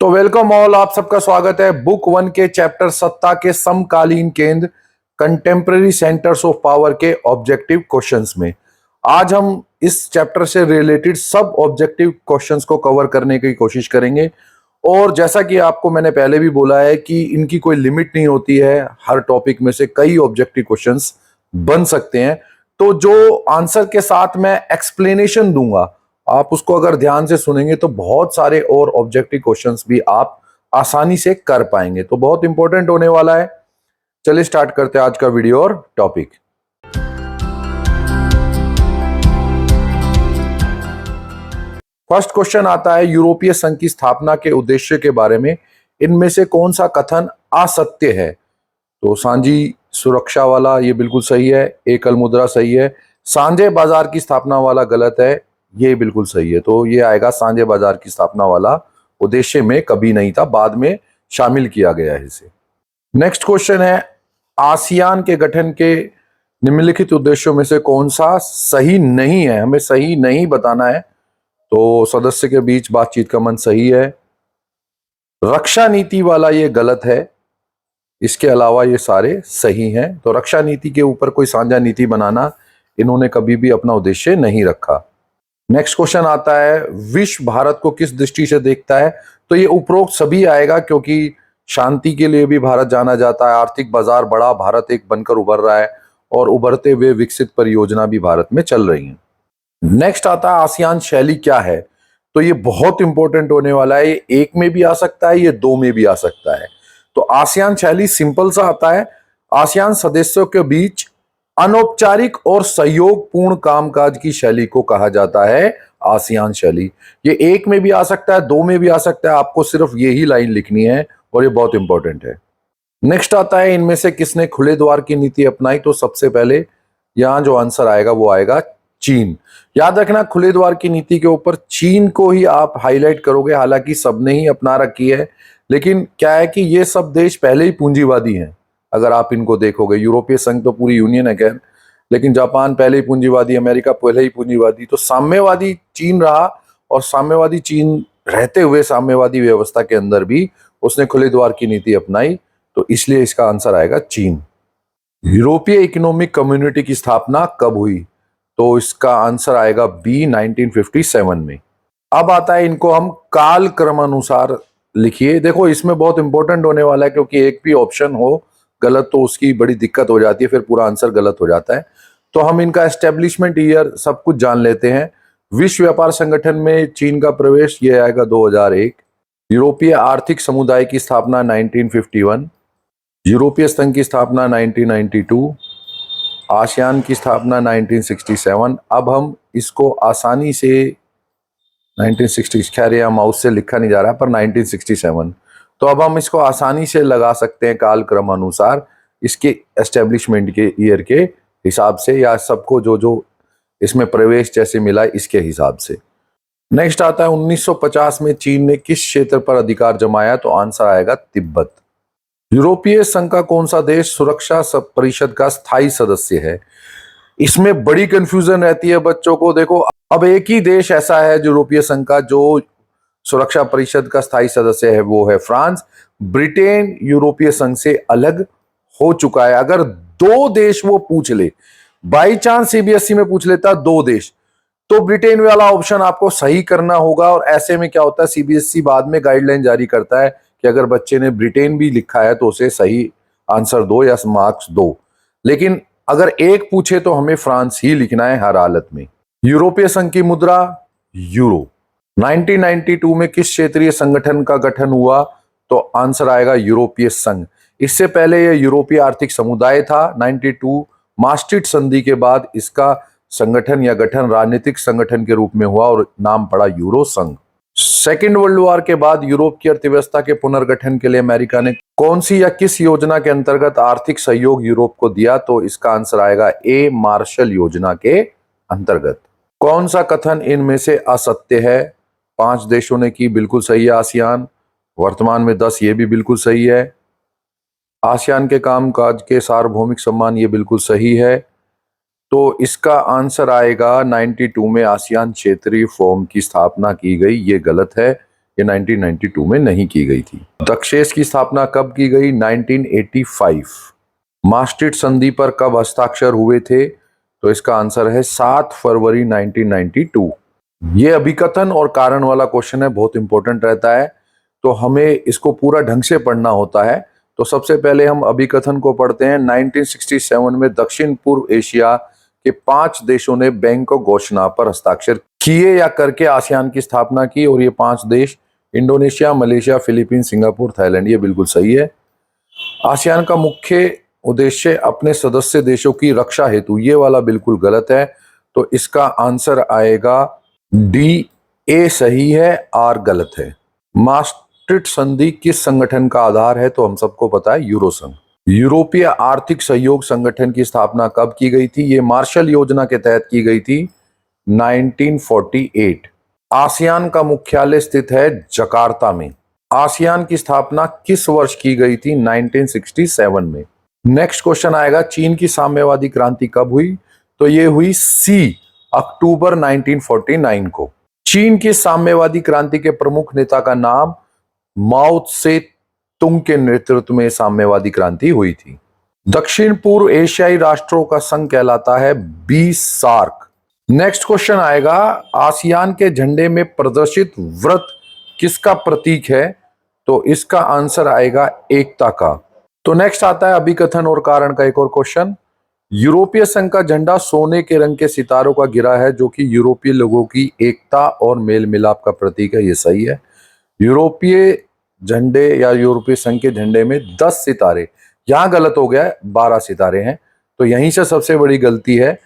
तो welcome all, आप सबका स्वागत है बुक 1 के चैप्टर सत्ता के समकालीन केंद्र कंटेम्पररी सेंटर्स ऑफ पावर के ऑब्जेक्टिव क्वेश्चंस में। आज हम इस चैप्टर से रिलेटेड सब ऑब्जेक्टिव क्वेश्चंस को कवर करने की कोशिश करेंगे। और जैसा कि आपको मैंने पहले भी बोला है कि इनकी कोई लिमिट नहीं होती है, हर टॉपिक में से कई ऑब्जेक्टिव क्वेश्चंस बन सकते हैं। तो जो आंसर के साथ मैं एक्सप्लेनेशन दूंगा, आप उसको अगर ध्यान से सुनेंगे तो बहुत सारे और ऑब्जेक्टिव क्वेश्चंस भी आप आसानी से कर पाएंगे। तो बहुत इंपॉर्टेंट होने वाला है। चलिए स्टार्ट करते हैं आज का वीडियो और टॉपिक। फर्स्ट क्वेश्चन आता है, यूरोपीय संघ की स्थापना के उद्देश्य के बारे में इनमें से कौन सा कथन असत्य है? तो सांझी सुरक्षा वाला ये बिल्कुल सही है, एकल मुद्रा सही है, सांझे बाजार की स्थापना वाला गलत है, ये बिल्कुल सही है। तो ये आएगा सांझे बाजार की स्थापना वाला उद्देश्य में कभी नहीं था, बाद में शामिल किया गया है इसे। नेक्स्ट क्वेश्चन है, आसियान के गठन के निम्नलिखित उद्देश्यों में से कौन सा सही नहीं है? हमें सही नहीं बताना है। तो सदस्य के बीच बातचीत का मंच सही है, रक्षा नीति वाला ये गलत है, इसके अलावा ये सारे सही हैं। तो रक्षा नीति के ऊपर कोई साझा नीति बनाना इन्होंने कभी भी अपना उद्देश्य नहीं रखा। नेक्स्ट क्वेश्चन आता है, विश्व भारत को किस दृष्टि से देखता है? तो ये उपरोक्त सभी आएगा, क्योंकि शांति के लिए भी भारत जाना जाता है, आर्थिक बाजार बड़ा भारत एक बनकर उभर रहा है और उभरते हुए विकसित परियोजना भी भारत में चल रही है। नेक्स्ट आता है, आसियान शैली क्या है? तो ये बहुत इंपॉर्टेंट होने वाला है। ये एक में भी आ सकता है, ये दो में भी आ सकता है। तो आसियान शैली सिंपल सा आता है, आसियान सदस्यों के बीच अनौपचारिक और सहयोगपूर्ण कामकाज की शैली को कहा जाता है आसियान शैली। ये एक में भी आ सकता है, दो में भी आ सकता है, आपको सिर्फ यही लाइन लिखनी है और ये बहुत इंपॉर्टेंट है। नेक्स्ट आता है, इनमें से किसने खुले द्वार की नीति अपनाई? तो सबसे पहले यहां जो आंसर आएगा वो आएगा चीन। याद रखना, खुले द्वार की नीति के ऊपर चीन को ही आप हाईलाइट करोगे, हालांकि सबने ही अपना रखी है, लेकिन क्या है कि ये सब देश पहले ही पूंजीवादी हैं। अगर आप इनको देखोगे, यूरोपीय संघ तो पूरी यूनियन है खैर, लेकिन जापान पहले ही पूंजीवादी, अमेरिका पहले ही पूंजीवादी, तो साम्यवादी चीन रहा। और साम्यवादी चीन रहते हुए साम्यवादी व्यवस्था के अंदर भी उसने खुले द्वार की नीति अपनाई, तो इसलिए इसका आंसर आएगा चीन। यूरोपीय इकोनॉमिक कम्युनिटी की स्थापना कब हुई? तो इसका आंसर आएगा बी, 1957 में। अब आता है, इनको हम काल क्रमानुसार लिखिए। देखो इसमें बहुत इंपॉर्टेंट होने वाला है, क्योंकि एक भी ऑप्शन हो गलत तो उसकी बड़ी दिक्कत हो जाती है, फिर पूरा आंसर गलत हो जाता है। तो हम इनका एस्टेब्लिशमेंट ईयर सब कुछ जान लेते हैं। विश्व व्यापार संगठन में चीन का प्रवेश, ये आएगा 2001। यूरोपीय आर्थिक समुदाय की स्थापना 1951। यूरोपीय संघ की स्थापना 1992। आसियान की स्थापना 1967। अब हम इसको आसानी से 1960, खैर यह माउस से लिखा नहीं जा रहा पर 1967, तो अब हम इसको आसानी से लगा सकते हैं काल क्रम अनुसार, इसके एस्टेब्लिशमेंट के ईयर के हिसाब से, या सबको जो जो इसमें प्रवेश जैसे मिला इसके हिसाब से। नेक्स्ट आता है, 1950 में चीन ने किस क्षेत्र पर अधिकार जमाया? तो आंसर आएगा तिब्बत। यूरोपीय संघ का कौन सा देश सुरक्षा परिषद का स्थायी सदस्य है? इसमें बड़ी कंफ्यूजन रहती है बच्चों को। देखो, अब एक ही देश ऐसा है यूरोपीय संघ का जो सुरक्षा परिषद का स्थायी सदस्य है, वो है फ्रांस। ब्रिटेन यूरोपीय संघ से अलग हो चुका है। अगर दो देश वो पूछ ले, बाई चांस सीबीएसई में पूछ लेता दो देश, तो ब्रिटेन वाला ऑप्शन आपको सही करना होगा। और ऐसे में क्या होता है, सीबीएसई बाद में गाइडलाइन जारी करता है कि अगर बच्चे ने ब्रिटेन भी लिखा है तो उसे सही आंसर दो या मार्क्स दो, लेकिन अगर एक पूछे तो हमें फ्रांस ही लिखना है हर हालत में। यूरोपीय संघ की मुद्रा यूरो। 1992 में किस क्षेत्रीय संगठन का गठन हुआ? तो आंसर आएगा यूरोपीय संघ। इससे पहले यह यूरोपीय आर्थिक समुदाय था। 92 मास्ट्रिक्ट संधि के बाद इसका संगठन या गठन राजनीतिक संगठन के रूप में हुआ और नाम पड़ा यूरो संघ। सेकेंड वर्ल्ड वॉर के बाद यूरोप की अर्थव्यवस्था के पुनर्गठन के लिए अमेरिका ने कौन सी या किस योजना के अंतर्गत आर्थिक सहयोग यूरोप को दिया? तो इसका आंसर आएगा ए, मार्शल योजना के अंतर्गत। कौन सा कथन इनमें से असत्य है? 5 देशों ने की, बिल्कुल सही है आसियान। वर्तमान में 10, ये भी बिल्कुल सही है। आसियान के कामकाज के सार्वभौमिक सम्मान, ये बिल्कुल सही है। तो इसका आंसर आएगा 92 में आसियान क्षेत्रीय फोरम की स्थापना की गई, ये गलत है। ये 1992 में नहीं की गई थी। दक्षेस की स्थापना कब की गई? 1985। मास्ट्रिट संधि पर कब हस्ताक्षर हुए थे? तो इसका आंसर है 7 फरवरी 1992। ये अभिकथन और कारण वाला क्वेश्चन है, बहुत इंपॉर्टेंट रहता है, तो हमें इसको पूरा ढंग से पढ़ना होता है। तो सबसे पहले हम अभिकथन को पढ़ते हैं। 1967 में दक्षिण पूर्व एशिया के 5 देशों ने बैंकॉक घोषणा पर हस्ताक्षर किए या करके आसियान की स्थापना की, और ये 5 देश Indonesia, Malaysia, Philippines, Singapore, Thailand. ये बिल्कुल सही है। आसियान का मुख्य उद्देश्य अपने सदस्य देशों की रक्षा हेतु, ये वाला बिल्कुल गलत है, तो इसका आंसर आएगा डी। ए सही है, आर गलत है। मास्ट्रिट संधि किस संगठन का आधार है? तो हम सबको पता है, यूरो संघ। यूरोपीय आर्थिक सहयोग संगठन की स्थापना कब की गई थी? ये मार्शल योजना के तहत की गई थी 1948। आसियान का मुख्यालय स्थित है जकार्ता में। आसियान की स्थापना किस वर्ष की गई थी? 1967 में। नेक्स्ट क्वेश्चन आएगा, चीन की साम्यवादी क्रांति कब हुई? तो ये हुई सी, अक्टूबर 1949 को। चीन की साम्यवादी क्रांति के प्रमुख नेता का नाम माओ त्से तुंग के नेतृत्व में साम्यवादी क्रांति हुई थी। दक्षिण पूर्व एशियाई राष्ट्रों का संघ कहलाता है बी सार्क। नेक्स्ट क्वेश्चन आएगा, आसियान के झंडे में प्रदर्शित वृत्त किसका प्रतीक है? तो इसका आंसर आएगा एकता का। तो नेक्स्ट आता है अभिकथन और कारण का एक और क्वेश्चन। यूरोपीय संघ का झंडा सोने के रंग के सितारों का घिरा है, जो कि यूरोपीय लोगों की एकता और मेल मिलाप का प्रतीक है। ये सही है। यूरोपीय झंडे या यूरोपीय संघ के झंडे में 10 सितारे, यहां गलत हो गया है, 12 सितारे हैं, तो यहीं से सबसे बड़ी गलती है।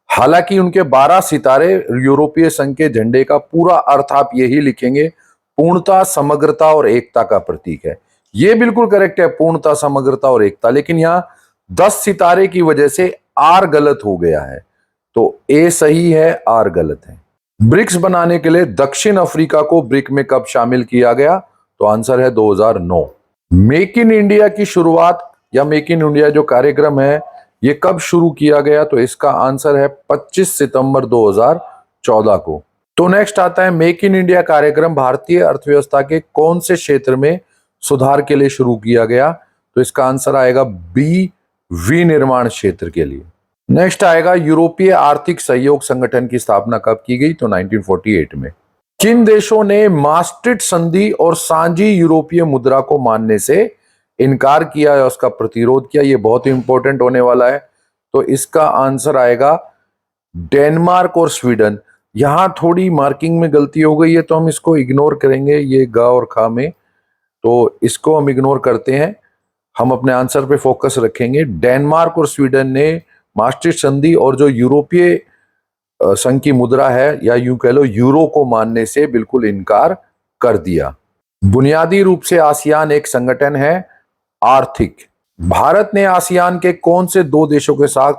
हालांकि उनके 12 सितारे यूरोपीय संघ के झंडे का पूरा अर्थ आप यही लिखेंगे, पूर्णता, समग्रता और एकता का प्रतीक है। ये बिल्कुल करेक्ट है, पूर्णता, समग्रता और एकता, लेकिन यहां 10 सितारे की वजह से आर गलत हो गया है, तो ए सही है, आर गलत है। ब्रिक्स बनाने के लिए दक्षिण अफ्रीका को ब्रिक में कब शामिल किया गया? तो आंसर है 2009। मेक इन इंडिया की शुरुआत या मेक इन इंडिया जो कार्यक्रम है, ये कब शुरू किया गया? तो इसका आंसर है 25 सितंबर 2014 को। तो नेक्स्ट आता है, मेक इन इंडिया कार्यक्रम भारतीय अर्थव्यवस्था के कौन से क्षेत्र में सुधार के लिए शुरू किया गया? तो इसका आंसर आएगा बी, विनिर्माण क्षेत्र के लिए। नेक्स्ट आएगा, यूरोपीय आर्थिक सहयोग संगठन की स्थापना कब की गई? तो 1948 में। किन देशों ने मास्ट्रिट संधि और सांझी यूरोपीय मुद्रा को मानने से इनकार किया या उसका प्रतिरोध किया? ये बहुत इंपॉर्टेंट होने वाला है, तो इसका आंसर आएगा डेनमार्क और स्वीडन। यहां थोड़ी मार्किंग में गलती हो गई है, तो हम इसको इग्नोर करेंगे, ये ग और खा में, तो इसको हम इग्नोर करते हैं। हम अपने आंसर पे फोकस रखेंगे। डेनमार्क और स्वीडन ने मास्ट्रिट संधि और जो यूरोपीय संघ की मुद्रा है, या यूं कह लो यूरो को मानने से बिल्कुल इनकार कर दिया। बुनियादी रूप से आसियान एक संगठन है आर्थिक। भारत ने आसियान के कौन से 2 देशों के साथ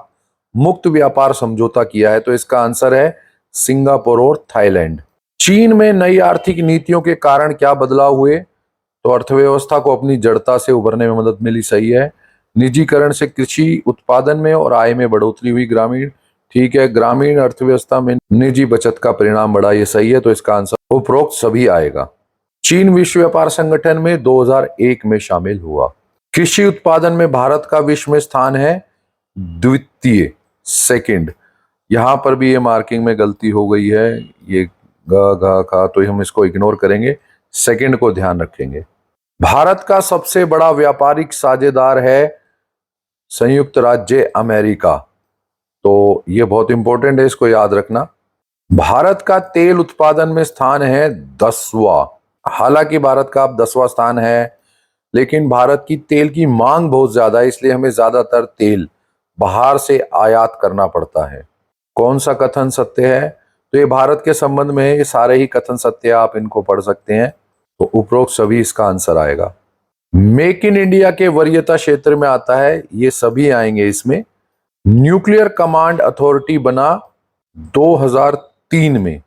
मुक्त व्यापार समझौता किया है? तो इसका आंसर है सिंगापुर और थाईलैंड। चीन में नई आर्थिक नीतियों के कारण क्या बदलाव हुए? तो अर्थव्यवस्था को अपनी जड़ता से उभरने में मदद मिली, सही है। निजीकरण से कृषि उत्पादन में और आय में बढ़ोतरी हुई, ग्रामीण, ठीक है। ग्रामीण अर्थव्यवस्था में निजी बचत का परिणाम बढ़ा, ये सही है, तो इसका आंसर उपरोक्त सभी आएगा। चीन विश्व व्यापार संगठन में 2001 में शामिल हुआ। कृषि उत्पादन में भारत का विश्व में स्थान है द्वितीय, सेकंड। यहां पर भी ये मार्किंग में गलती हो गई है, ये ग खा, तो हम इसको इग्नोर करेंगे, सेकंड को ध्यान रखेंगे। भारत का सबसे बड़ा व्यापारिक साझेदार है संयुक्त राज्य अमेरिका, तो ये बहुत इंपॉर्टेंट है, इसको याद रखना। भारत का तेल उत्पादन में स्थान है 10वां। हालांकि भारत का अब 10वां स्थान है, लेकिन भारत की तेल की मांग बहुत ज्यादा है, इसलिए हमें ज्यादातर तेल बाहर से आयात करना पड़ता है। कौन सा कथन सत्य है? तो ये भारत के संबंध में है, ये सारे ही कथन सत्य, आप इनको पढ़ सकते हैं, तो उपरोक्त सभी इसका आंसर आएगा। मेक इन इंडिया के वरीयता क्षेत्र में आता है, ये सभी आएंगे इसमें। न्यूक्लियर कमांड अथॉरिटी बना 2003 में।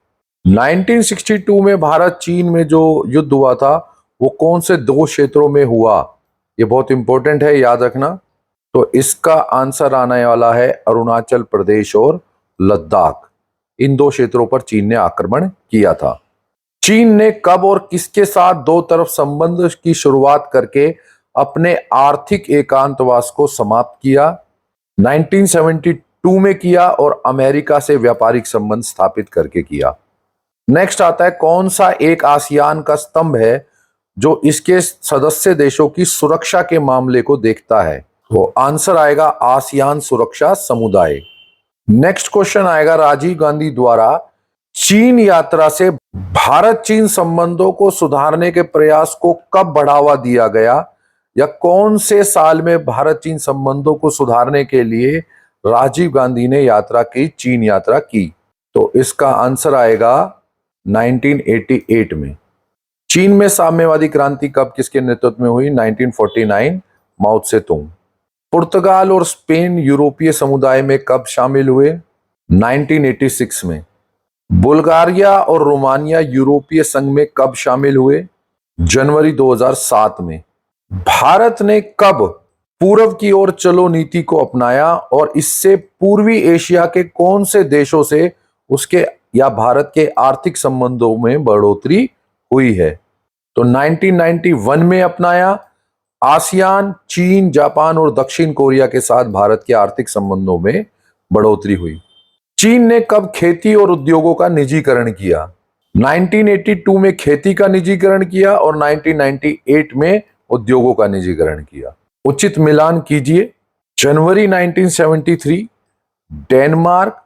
1962 में भारत चीन में जो युद्ध हुआ था, वो कौन से 2 क्षेत्रों में हुआ? ये बहुत इंपॉर्टेंट है, याद रखना। तो इसका आंसर आने वाला है अरुणाचल प्रदेश और लद्दाख। इन 2 क्षेत्रों पर चीन ने आक्रमण किया था। चीन ने कब और किसके साथ दो तरफ संबंध की शुरुआत करके अपने आर्थिक एकांतवास को समाप्त किया? 1972 में किया और अमेरिका से व्यापारिक संबंध स्थापित करके किया। नेक्स्ट आता है, कौन सा एक आसियान का स्तंभ है जो इसके सदस्य देशों की सुरक्षा के मामले को देखता है? तो आंसर आएगा आसियान सुरक्षा समुदाय। नेक्स्ट क्वेश्चन आएगा, राजीव गांधी द्वारा चीन यात्रा से भारत चीन संबंधों को सुधारने के प्रयास को कब बढ़ावा दिया गया, या कौन से साल में भारत चीन संबंधों को सुधारने के लिए राजीव गांधी ने चीन यात्रा की? तो इसका आंसर आएगा 1988 में। चीन में साम्यवादी क्रांति कब किसके नेतृत्व में हुई? 1949, माओ त्से-तुंग। पुर्तगाल और स्पेन यूरोपीय समुदाय में कब शामिल हुए? 1986 में। बुल्गारिया और रोमानिया यूरोपीय संघ में कब शामिल हुए? जनवरी 2007 में। भारत ने कब पूर्व की ओर चलो नीति को अपनाया और इससे पूर्वी एशिया के कौन से देशों से उसके या भारत के आर्थिक संबंधों में बढ़ोतरी हुई है? तो 1991 में अपनाया। आसियान, चीन, जापान और दक्षिण कोरिया के साथ भारत के आर्थिक संबंधों में बढ़ोतरी हुई। चीन ने कब खेती और उद्योगों का निजीकरण किया? 1982 में खेती का निजीकरण किया और 1998 में उद्योगों का निजीकरण किया। उचित मिलान कीजिए। जनवरी 1973 डेनमार्क,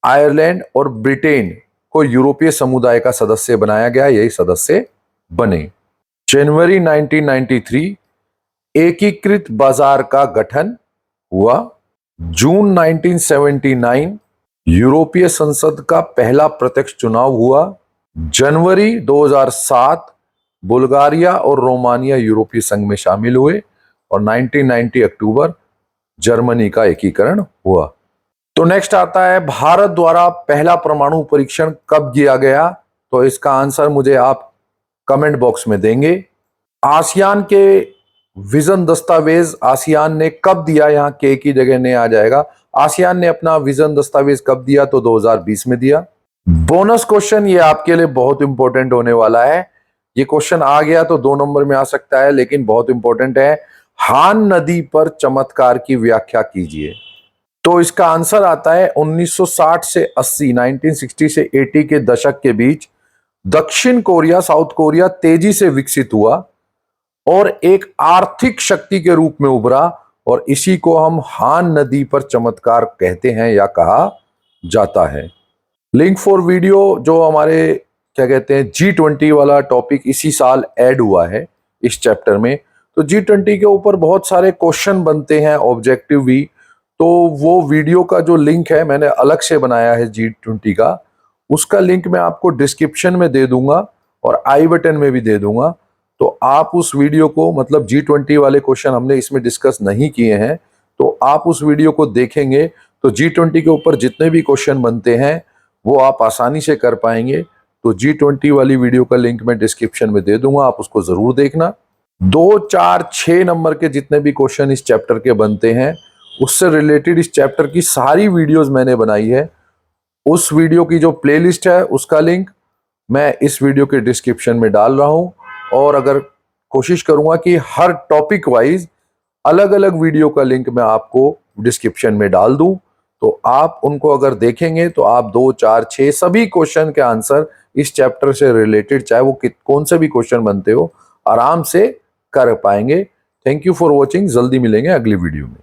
आयरलैंड और ब्रिटेन को यूरोपीय समुदाय का सदस्य बनाया गया, यही सदस्य बने। जनवरी 1993 एकीकृत बाजार का गठन हुआ। जून 1979 यूरोपीय संसद का पहला प्रत्यक्ष चुनाव हुआ। जनवरी 2007 बुल्गारिया और रोमानिया यूरोपीय संघ में शामिल हुए और 1990 अक्टूबर जर्मनी का एकीकरण हुआ। तो नेक्स्ट आता है, भारत द्वारा पहला परमाणु परीक्षण कब किया गया? तो इसका आंसर मुझे आप कमेंट बॉक्स में देंगे। आसियान के विजन दस्तावेज आसियान ने कब दिया? यहाँ के की जगह ने आ जाएगा। आसियान ने अपना विजन दस्तावेज कब दिया? तो 2020 में दिया। बोनस क्वेश्चन, ये आपके लिए बहुत इंपॉर्टेंट होने वाला है। ये क्वेश्चन आ गया तो 2 नंबर में आ सकता है, लेकिन बहुत इंपॉर्टेंट है। हान नदी पर चमत्कार की व्याख्या कीजिए। तो इसका आंसर आता है 1960 से 80, 1960 से 80 के दशक के बीच दक्षिण कोरिया, साउथ कोरिया तेजी से विकसित हुआ और एक आर्थिक शक्ति के रूप में उभरा, और इसी को हम हान नदी पर चमत्कार कहते हैं या कहा जाता है। लिंक फॉर वीडियो जो हमारे क्या कहते हैं G20 वाला टॉपिक इसी साल ऐड हुआ है इस चैप्टर में। तो G20 के ऊपर बहुत सारे क्वेश्चन बनते हैं, ऑब्जेक्टिव भी। तो वो वीडियो का जो लिंक है मैंने अलग से बनाया है G20 का, उसका लिंक मैं आपको डिस्क्रिप्शन में दे दूंगा और आई बटन में भी दे दूंगा। तो आप उस वीडियो को, मतलब G20 वाले क्वेश्चन हमने इसमें डिस्कस नहीं किए हैं, तो आप उस वीडियो को देखेंगे तो G20 के ऊपर जितने भी क्वेश्चन बनते हैं वो आप आसानी से कर पाएंगे। तो G20 वाली वीडियो का लिंक मैं डिस्क्रिप्शन में दे दूंगा, आप उसको जरूर देखना। 2, 4, 6 नंबर के जितने भी क्वेश्चन इस चैप्टर के बनते हैं उससे रिलेटेड इस चैप्टर की सारी वीडियोस मैंने बनाई है। उस वीडियो की जो प्लेलिस्ट है उसका लिंक मैं इस वीडियो के डिस्क्रिप्शन में डाल रहा हूं, और अगर कोशिश करूंगा कि हर टॉपिक वाइज अलग अलग वीडियो का लिंक मैं आपको डिस्क्रिप्शन में डाल दूं। तो आप उनको अगर देखेंगे तो आप 2, 4, 6 सभी क्वेश्चन के आंसर इस चैप्टर से रिलेटेड, चाहे वो कौन से भी क्वेश्चन बनते हो, आराम से कर पाएंगे। Thank you for watching. जल्दी मिलेंगे अगली वीडियो में।